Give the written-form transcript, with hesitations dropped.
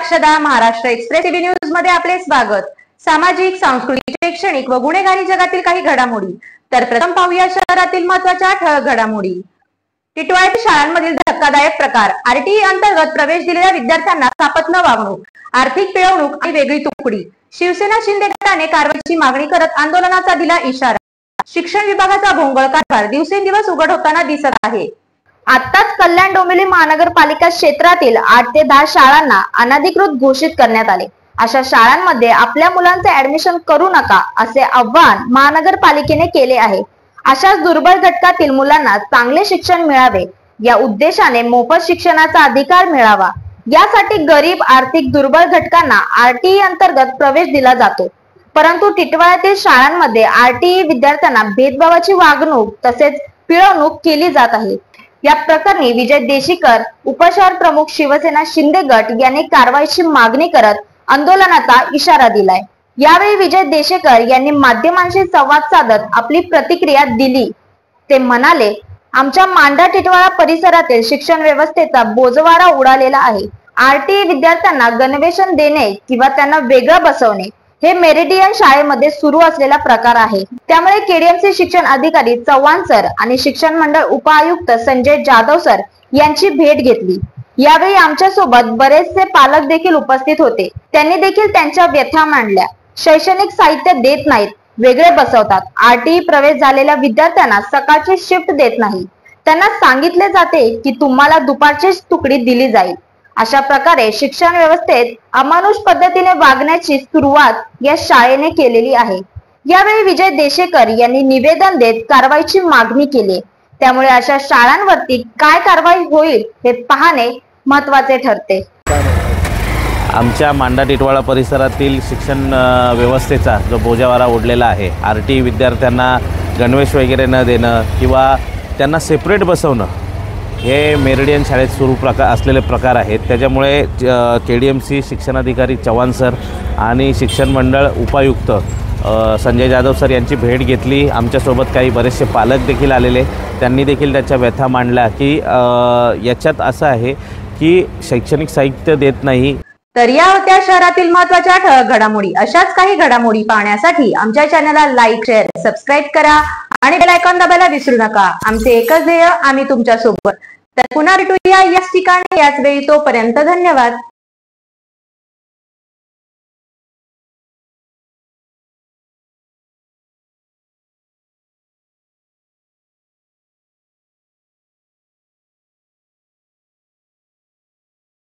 अक्षदा, Maharashtra express TV news मध्ये आपले स्वागत। सामाजिक, सांस्कृतिक, शैक्षणिक व गुन्हेगारी जगातील काही घडामोडी। तर प्रथम पाहूया शहरातील महत्त्वाच्या ठळक घडामोडी। टिटवाळ्यातील शाळांमधील धक्कादायक प्रकार। आरटीई अंतर्गत प्रवेश दिलेल्या विद्यार्थ्यांना सापत न वागणूक, आर्थिक पिळवणूक आणि वेगळी तुकडी। शिवसेना शिंदे गटाने कारवाईची मागणी करत आंदोलनाचा दिला इशारा। शिक्षण विभागाचा भोंगळ कारभार दिवसेंदिवस उघड होताना दिसत आहे। आताच कल्याण डोंबिवली महानगरपालिका क्षेत्रातील 8 ते 10 शाळांना अनधिकृत घोषित करण्यात आले। अशा शाळांमध्ये आपल्या मुलांचे ऍडमिशन करू नका असे आवाहन महानगरपालिकेने केले आहे। अशाच दुर्बल घटकातील मुलांना चांगले शिक्षण मिळावे या उद्देशाने मोफत शिक्षणाचा अधिकार मिळावा यासाठी गरीब आर्थिक दुर्बल घटकांना आरटीई अंतर्गत प्रवेश दिला जातो। परंतु टिटवाळ्यातील शाळांमध्ये आरटीई विद्यार्थ्यांना भेदभावाची वागणूक तसेच पिळवणूक केली जात आहे। या प्रकरणी विजय देशीकर, उपशहर प्रमुख शिवसेना शिंदे गट यांनी कारवाईची मागणी करत आंदोलनाचा इशारा दिलाय। यावेळी विजय देशीकर यांनी माध्यमांशी संवाद साधत आपली प्रतिक्रिया दिली। ते म्हणाले, आमच्या मांडा टिटवाळा परिसरातील शिक्षण व्यवस्थेचा बोजवारा उडालेला आहे। आरटीई विद्यार्थ्यांना गणवेशन देणे किंवा त्यांना वेगळं बसवणे हे मेरिडियन शाळेमध्ये सुरू असलेला प्रकार आहे। त्यामुळे केडीएमसी शिक्षण अधिकारी चव्हाण सर आणि शिक्षण मंडळ उपायुक्त संजय जाधव सर यांची भेट घेतली। यावेळी आमच्या सोबत बरेचसे पालक देखील उपस्थित होते। त्यांनी देखील त्यांच्या व्यथा मांडल्या। शैक्षणिक साहित्य देत नाहीत, वेगळे बसवतात। आरटीई प्रवेश झालेल्या विद्यार्थ्यांना सकाळची शिफ्ट देत नाही। त्यांना सांगितले जाते की तुम्हाला दुपारचीच तुकडी दिली जाईल। अशा प्रकारे शिक्षण व्यवस्थेत अमानुष पद्धतीने वागण्याची सुरुवात या शाळेने केलेली आहे। यावेळी विजय देशीकर यांनी निवेदन देत कारवाईची मागणी केली। त्यामुळे अशा शाळांवरती काय कारवाई होईल हे पाहणे महत्त्वाचे ठरते। आमच्या मांडा टिटवाळा परिसरातील शिक्षण व्यवस्थेचा जो बोजावारा ओढलेला आहे, आरटीई विद्यार्थ्यांना गणवेश वगैरे न देणं किंवा त्यांना सेपरेट बसवणं हे मेरिडियन शाळेत सुरू असलेले प्रकार आहेत। त्याच्यामुळे केडीएमसी शिक्षणाधिकारी चव्हाण सर आणि शिक्षण मंडळ उपायुक्त संजय जाधव सर यांची भेट घेतली। आमच्यासोबत काही बरेचसे पालक देखील आलेले, त्यांनी देखील त्याच्या व्यथा मांडल्या की याच्यात असं आहे की शैक्षणिक साहित्य देत नाही। तर या होत्या शहरातील महत्त्वाच्या ठळक घडामोडी। अशाच काही घडामोडी पाहण्यासाठी आमच्या चॅनलला लाईक, शेअर, सबस्क्राईब करा आणि बेल आयकॉन दाबायला विसरू नका। आमचे एकच ध्येय, आम्ही तुमच्या सोबत। तर पुन्हा भेटूया याच ठिकाणी याच वेळी। तोपर्यंत धन्यवाद।